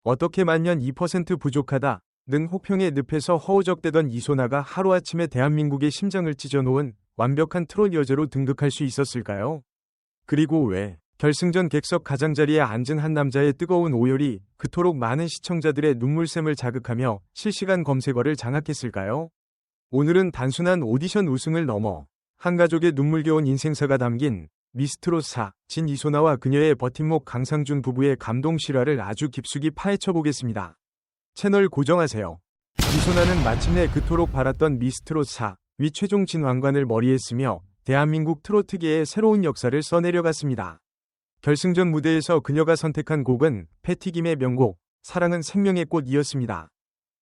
어떻게 만년 2% 부족하다 는 혹평의 늪에서 허우적대던 이소나가 하루아침에 대한민국의 심장을 찢어놓은 완벽한 트롯 여제로 등극할 수 있었을까요? 그리고 왜 결승전 객석 가장자리에 앉은 한 남자의 뜨거운 오열이 그토록 많은 시청자들의 눈물샘을 자극하며 실시간 검색어를 장악했을까요? 오늘은 단순한 오디션 우승을 넘어 한 가족의 눈물겨운 인생사가 담긴 미스트롯 4, 진 이소나와 그녀의 버팀목 강상준 부부의 감동 실화를 아주 깊숙이 파헤쳐 보겠습니다. 채널 고정하세요. 이소나는 마침내 그토록 바랐던 미스트롯 4, 위 최종 진왕관을 머리에 쓰며 대한민국 트로트계의 새로운 역사를 써내려갔습니다. 결승전 무대에서 그녀가 선택한 곡은 패티김의 명곡 사랑은 생명의 꽃이었습니다.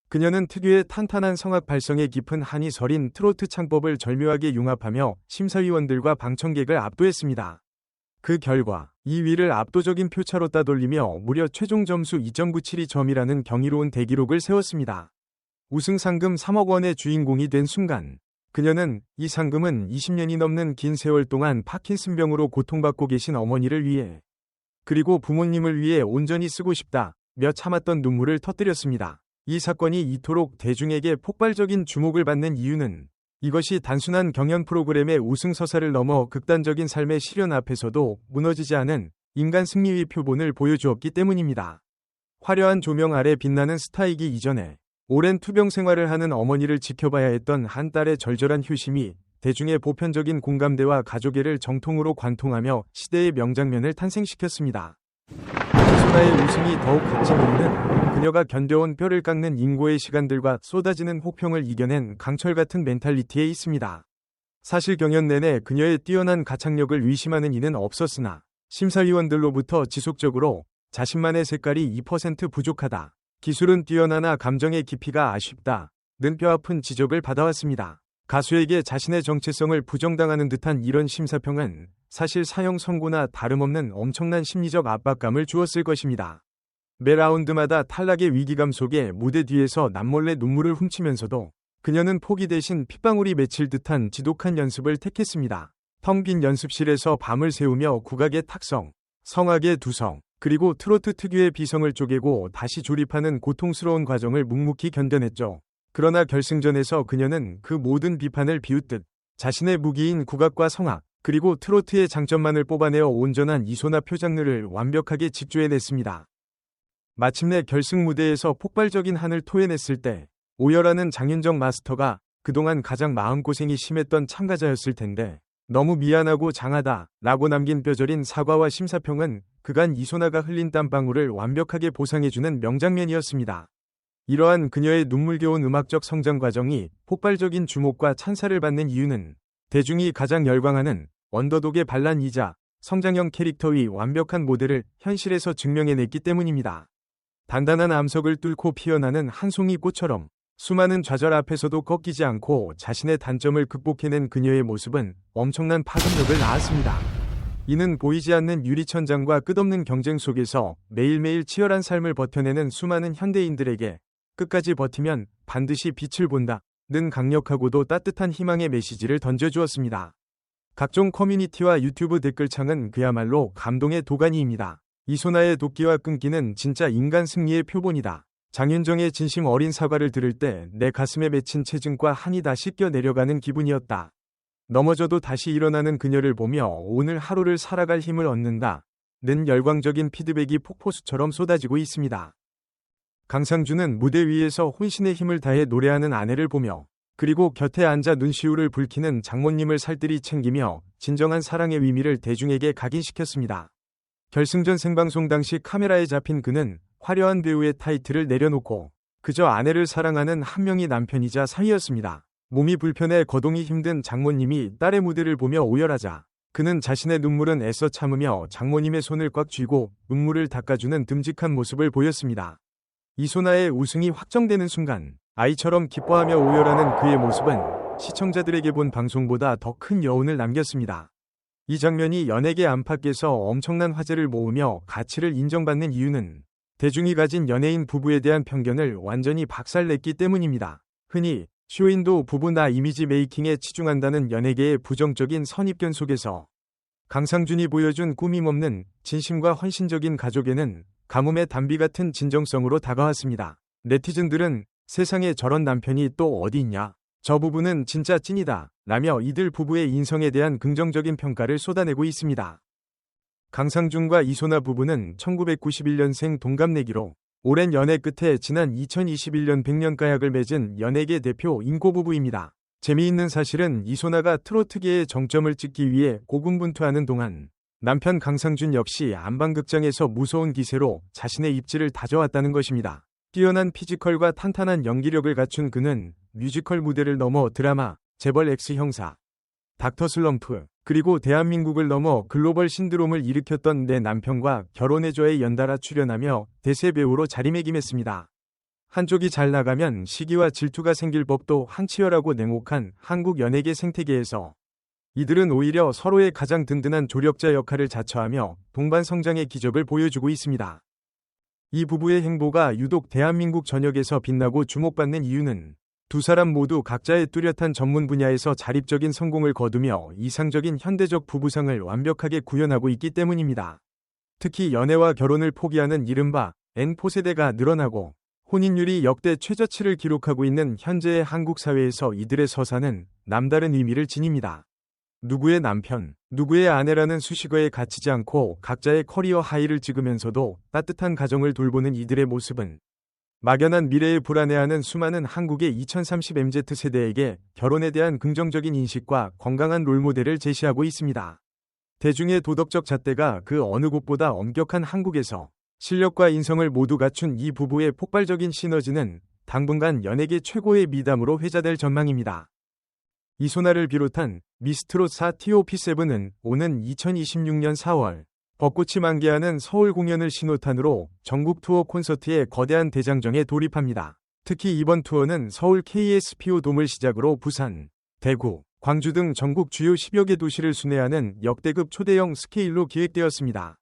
그녀는 특유의 탄탄한 성악 발성에 깊은 한이 서린 트로트 창법을 절묘하게 융합하며 심사위원들과 방청객을 압도했습니다. 그 결과 2위를 압도적인 표차로 따돌리며 무려 최종 점수 2.972점이라는 경이로운 대기록을 세웠습니다. 우승 상금 3억 원의 주인공이 된 순간 그녀는 이 상금은 20년이 넘는 긴 세월 동안 파킨슨병으로 고통받고 계신 어머니를 위해 그리고 부모님을 위해 온전히 쓰고 싶다며 참았던 눈물을 터뜨렸습니다. 이 사건이 이토록 대중에게 폭발적인 주목을 받는 이유는 이것이 단순한 경연 프로그램의 우승서사를 넘어 극단적인 삶의 시련 앞에서도 무너지지 않은 인간 승리의 표본을 보여주었기 때문입니다. 화려한 조명 아래 빛나는 스타이기 이전에 오랜 투병 생활을 하는 어머니를 지켜봐야 했던 한 딸의 절절한 효심이 대중의 보편적인 공감대와 가족애를 정통으로 관통하며 시대의 명장면을 탄생시켰습니다. 이소나의 우승이 더욱 값진 이유는 그녀가 견뎌온 뼈를 깎는 인고의 시간들과 쏟아지는 혹평을 이겨낸 강철같은 멘탈리티에 있습니다. 사실 경연 내내 그녀의 뛰어난 가창력을 의심하는 이는 없었으나 심사위원들로부터 지속적으로 자신만의 색깔이 2% 부족하다, 기술은 뛰어나나 감정의 깊이가 아쉽다 는 뼈아픈 지적을 받아왔습니다. 가수에게 자신의 정체성을 부정당하는 듯한 이런 심사평은 사실 사형 선고나 다름없는 엄청난 심리적 압박감을 주었을 것입니다. 매 라운드마다 탈락의 위기감 속에 무대 뒤에서 남몰래 눈물을 훔치면서도 그녀는 포기 대신 핏방울이 맺힐 듯한 지독한 연습을 택했습니다. 텅 빈 연습실에서 밤을 새우며 국악의 탁성, 성악의 두성, 그리고 트로트 특유의 비성을 쪼개고 다시 조립하는 고통스러운 과정을 묵묵히 견뎌냈죠. 그러나 결승전에서 그녀는 그 모든 비판을 비웃듯 자신의 무기인 국악과 성악, 그리고 트로트의 장점만을 뽑아내어 온전한 이소나 표장르를 완벽하게 직조해냈습니다. 마침내 결승 무대에서 폭발적인 한을 토해냈을 때 오열하는 장윤정 마스터가 그동안 가장 마음고생이 심했던 참가자였을 텐데 너무 미안하고 장하다 라고 남긴 뼈저린 사과와 심사평은 그간 이소나가 흘린 땀방울을 완벽하게 보상해주는 명장면이었습니다. 이러한 그녀의 눈물겨운 음악적 성장 과정이 폭발적인 주목과 찬사를 받는 이유는 대중이 가장 열광하는 언더독의 반란이자 성장형 캐릭터의 완벽한 모델을 현실에서 증명해냈기 때문입니다. 단단한 암석을 뚫고 피어나는 한 송이 꽃처럼 수많은 좌절 앞에서도 꺾이지 않고 자신의 단점을 극복해낸 그녀의 모습은 엄청난 파급력을 낳았습니다. 이는 보이지 않는 유리천장과 끝없는 경쟁 속에서 매일매일 치열한 삶을 버텨내는 수많은 현대인들에게 끝까지 버티면 반드시 빛을 본다는 강력하고도 따뜻한 희망의 메시지를 던져주었습니다. 각종 커뮤니티와 유튜브 댓글창은 그야말로 감동의 도가니입니다. 이소나의 도끼와 끈기는 진짜 인간 승리의 표본이다. 장윤정의 진심 어린 사과를 들을 때 내 가슴에 맺힌 체증과 한이 다 씻겨 내려가는 기분이었다. 넘어져도 다시 일어나는 그녀를 보며 오늘 하루를 살아갈 힘을 얻는다 는 열광적인 피드백이 폭포수처럼 쏟아지고 있습니다. 강상준은 무대 위에서 혼신의 힘을 다해 노래하는 아내를 보며 그리고 곁에 앉아 눈시울을 붉히는 장모님을 살뜰히 챙기며 진정한 사랑의 의미를 대중에게 각인시켰습니다. 결승전 생방송 당시 카메라에 잡힌 그는 화려한 배우의 타이틀을 내려놓고 그저 아내를 사랑하는 한 명의 남편이자 사위였습니다. 몸이 불편해 거동이 힘든 장모님이 딸의 무대를 보며 오열하자 그는 자신의 눈물은 애써 참으며 장모님의 손을 꽉 쥐고 눈물을 닦아주는 듬직한 모습을 보였습니다. 이소나의 우승이 확정되는 순간 아이처럼 기뻐하며 오열하는 그의 모습은 시청자들에게 본 방송보다 더 큰 여운을 남겼습니다. 이 장면이 연예계 안팎에서 엄청난 화제를 모으며 가치를 인정받는 이유는 대중이 가진 연예인 부부에 대한 편견을 완전히 박살냈기 때문입니다. 흔히 쇼인도 부부나 이미지 메이킹에 치중한다는 연예계의 부정적인 선입견 속에서 강상준이 보여준 꾸밈없는 진심과 헌신적인 가족애는 가뭄의 단비 같은 진정성으로 다가왔습니다. 네티즌들은 세상에 저런 남편이 또 어디 있냐? 저 부부는 진짜 찐이다. 라며 이들 부부의 인성에 대한 긍정적인 평가를 쏟아내고 있습니다. 강상준과 이소나 부부는 1991년생 동갑내기로 오랜 연애 끝에 지난 2021년 백년가약을 맺은 연예계 대표 인고 부부입니다. 재미있는 사실은 이소나가 트로트계의 정점을 찍기 위해 고군분투하는 동안 남편 강상준 역시 안방극장에서 무서운 기세로 자신의 입지를 다져왔다는 것입니다. 뛰어난 피지컬과 탄탄한 연기력을 갖춘 그는 뮤지컬 무대를 넘어 드라마, 재벌 X 형사, 닥터 슬럼프, 그리고 대한민국을 넘어 글로벌 신드롬을 일으켰던 내 남편과 결혼해줘에 연달아 출연하며 대세 배우로 자리매김했습니다. 한쪽이 잘 나가면 시기와 질투가 생길 법도 한치열하고 냉혹한 한국 연예계 생태계에서 이들은 오히려 서로의 가장 든든한 조력자 역할을 자처하며 동반 성장의 기적을 보여주고 있습니다. 이 부부의 행보가 유독 대한민국 전역에서 빛나고 주목받는 이유는 두 사람 모두 각자의 뚜렷한 전문 분야에서 자립적인 성공을 거두며 이상적인 현대적 부부상을 완벽하게 구현하고 있기 때문입니다. 특히 연애와 결혼을 포기하는 이른바 N포 세대가 늘어나고 혼인율이 역대 최저치를 기록하고 있는 현재의 한국 사회에서 이들의 서사는 남다른 의미를 지닙니다. 누구의 남편, 누구의 아내라는 수식어에 갇히지 않고 각자의 커리어 하이를 찍으면서도 따뜻한 가정을 돌보는 이들의 모습은 막연한 미래에 불안해하는 수많은 한국의 2030MZ 세대에게 결혼에 대한 긍정적인 인식과 건강한 롤모델을 제시하고 있습니다. 대중의 도덕적 잣대가 그 어느 곳보다 엄격한 한국에서 실력과 인성을 모두 갖춘 이 부부의 폭발적인 시너지는 당분간 연예계 최고의 미담으로 회자될 전망입니다. 이소나를 비롯한 미스트롯4 TOP7은 오는 2026년 4월 벚꽃이 만개하는 서울 공연을 신호탄으로 전국 투어 콘서트의 거대한 대장정에 돌입합니다. 특히 이번 투어는 서울 KSPO 돔을 시작으로 부산, 대구, 광주 등 전국 주요 10여 개 도시를 순회하는 역대급 초대형 스케일로 기획되었습니다.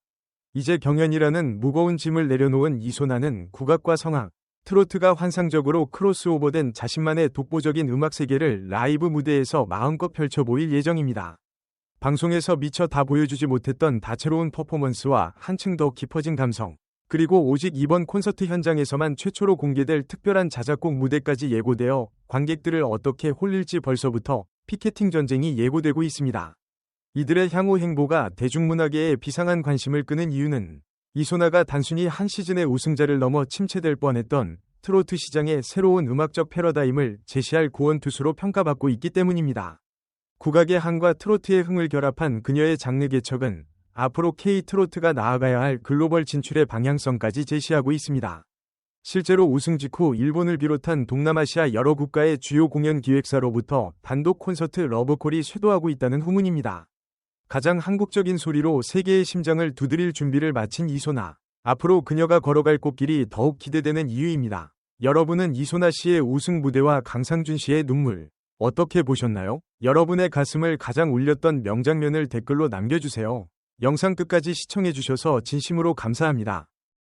이제 경연이라는 무거운 짐을 내려놓은 이소나는 국악과 성악, 트로트가 환상적으로 크로스오버된 자신만의 독보적인 음악 세계를 라이브 무대에서 마음껏 펼쳐보일 예정입니다. 방송에서 미처 다 보여주지 못했던 다채로운 퍼포먼스와 한층 더 깊어진 감성, 그리고 오직 이번 콘서트 현장에서만 최초로 공개될 특별한 자작곡 무대까지 예고되어 관객들을 어떻게 홀릴지 벌써부터 피케팅 전쟁이 예고되고 있습니다. 이들의 향후 행보가 대중문화계에 비상한 관심을 끄는 이유는 이소나가 단순히 한 시즌의 우승자를 넘어 침체될 뻔했던 트로트 시장의 새로운 음악적 패러다임을 제시할 구원투수로 평가받고 있기 때문입니다. 국악의 한과 트로트의 흥을 결합한 그녀의 장르 개척은 앞으로 K-트로트가 나아가야 할 글로벌 진출의 방향성까지 제시하고 있습니다. 실제로 우승 직후 일본을 비롯한 동남아시아 여러 국가의 주요 공연 기획사로부터 단독 콘서트 러브콜이 쇄도하고 있다는 후문입니다. 가장 한국적인 소리로 세계의 심장을 두드릴 준비를 마친 이소나. 앞으로 그녀가 걸어갈 꽃길이 더욱 기대되는 이유입니다. 여러분은 이소나 씨의 우승 무대와 강상준 씨의 눈물, 어떻게 보셨나요? 여러분의 가슴을 가장 울렸던 명장면을 댓글로 남겨주세요. 영상 끝까지 시청해주셔서 진심으로 감사합니다.